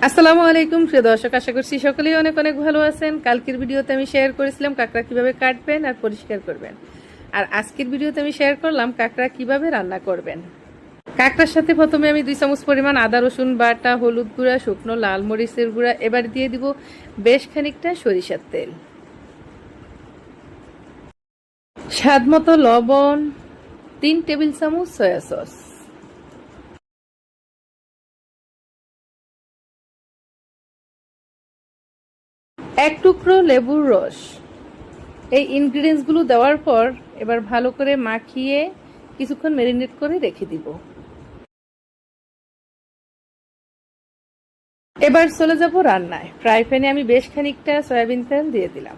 আসসালামু আলাইকুম প্রিয় দর্শক, আশা করছি সকলেই অনেক অনেক ভালো আছেন। কালকের ভিডিওতে আমি শেয়ার করেছিলাম কাঁকড়া কিভাবে কাটবেন আর পরিষ্কার করবেন, আর আজকের ভিডিওতে আমি শেয়ার করলাম কাঁকড়া কিভাবে রান্না করবেন। কাঁকড়ার সাথে প্রথমে আমি 2 চামচ পরিমাণ আদা রসুন বাটা, হলুদ গুঁড়া, শুকনো লাল মরিচের গুঁড়া, এবার দিয়ে দিব বেশ খানিকটা সরিষার তেল, স্বাদ মতো লবণ, 3 টেবিল চামচ সয়া সস, এক টুকরো লেবুর রস। এই ইনগ্রিডিয়েন্টসগুলো দেওয়ার পর এবার ভালো করে মাখিয়ে কিছুক্ষণ ম্যারিনেট করে রেখে দিব। এবার চলে যাব রান্নায়। ফ্রাই প্যানে আমি বেশ খানিকটা সয়াবিন তেল দিয়ে দিলাম।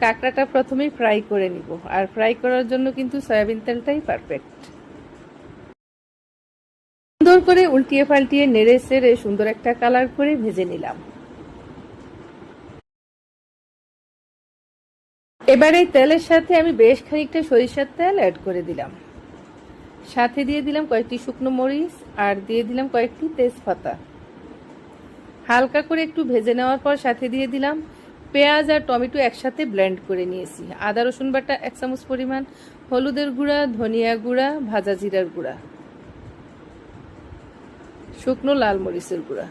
কাঁকড়াটা প্রথমেই ফ্রাই করে নিব, আর ফ্রাই করার জন্য কিন্তু সয়াবিন তেলটাই পারফেক্ট। সুন্দর করে উল্টিয়ে পাল্টিয়ে নেড়ে চেড়ে সুন্দর একটা কালার করে ভেজে নিলাম। এবার এই তেলের সাথে আমি বেশ খানিকটা সরিষার তেল অ্যাড করে দিলাম, সাথে দিয়ে দিলাম কয়েকটি শুকনো মরিচ আর দিয়ে দিলাম কয়েকটি তেজপাতা। হালকা করে একটু ভেজে নেওয়ার পর সাথে দিয়ে দিলাম পেঁয়াজ আর টমেটো একসাথে ব্লেন্ড করে নিয়েছি, আদা রসুন বাটা 1 চামচ পরিমাণ, হলুদের গুঁড়া, ধনিয়া গুঁড়া, ভাজা জিরার গুঁড়া, শুকনো লাল মরিচের গুঁড়া।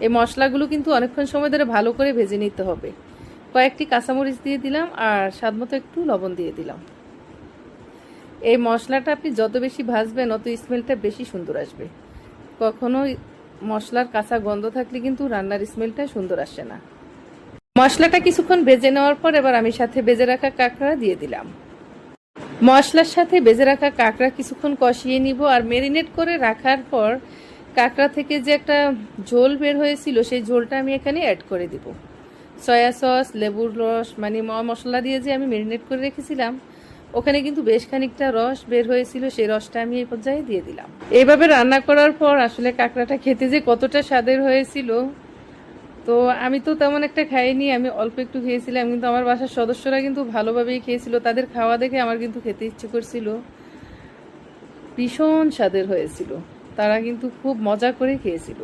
এই মশলাগুলো কিন্তু অনেকক্ষণ সময় ধরে ভালো করে ভেজে নিতে হবে। কয়েকটি কাঁচামরিচ দিয়ে দিলাম আর স্বাদমতো একটু লবণ দিয়ে দিলাম। এই মশলাটা আপনি যত বেশি ভাজবেন অত স্মেলটা বেশি সুন্দর আসবে। কখনো মশলার কাঁচা গন্ধ থাকলে কিন্তু রান্নার স্মেলটা সুন্দর আসে না। মশলাটা কিছুক্ষণ ভেজে নেওয়ার পর এবার আমি সাথে ভেজে রাখা কাঁকড়া দিয়ে দিলাম। মশলার সাথে ভেজে রাখা কাঁকড়া কিছুক্ষণ কষিয়ে নিব, আর ম্যারিনেট করে রাখার পর কাঁকড়া থেকে যে একটা ঝোল বের হয়েছিল সেই ঝোলটা আমি এখানে অ্যাড করে দিব। সয়া সস, লেবুর রস, মানে মশলা দিয়ে যে আমি ম্যারিনেট করে রেখেছিলাম ওখানে কিন্তু বেশ খানিকটা রস বের হয়েছিল, সেই রসটা আমি এই পর্যায়ে দিয়ে দিলাম। এইভাবে রান্না করার পর আসলে কাঁকড়াটা খেতে যে কতটা স্বাদের হয়েছিল, তো আমি তো তেমন একটা খাইনি, আমি অল্প একটু খেয়েছিলাম, কিন্তু আমার বাসার সদস্যরা কিন্তু ভালোভাবেই খেয়েছিল। তাদের খাওয়া দেখে আমার কিন্তু খেতে ইচ্ছে করছিল। ভীষণ স্বাদের হয়েছিল, তারা কিন্তু খুব মজা করে খেয়েছিল।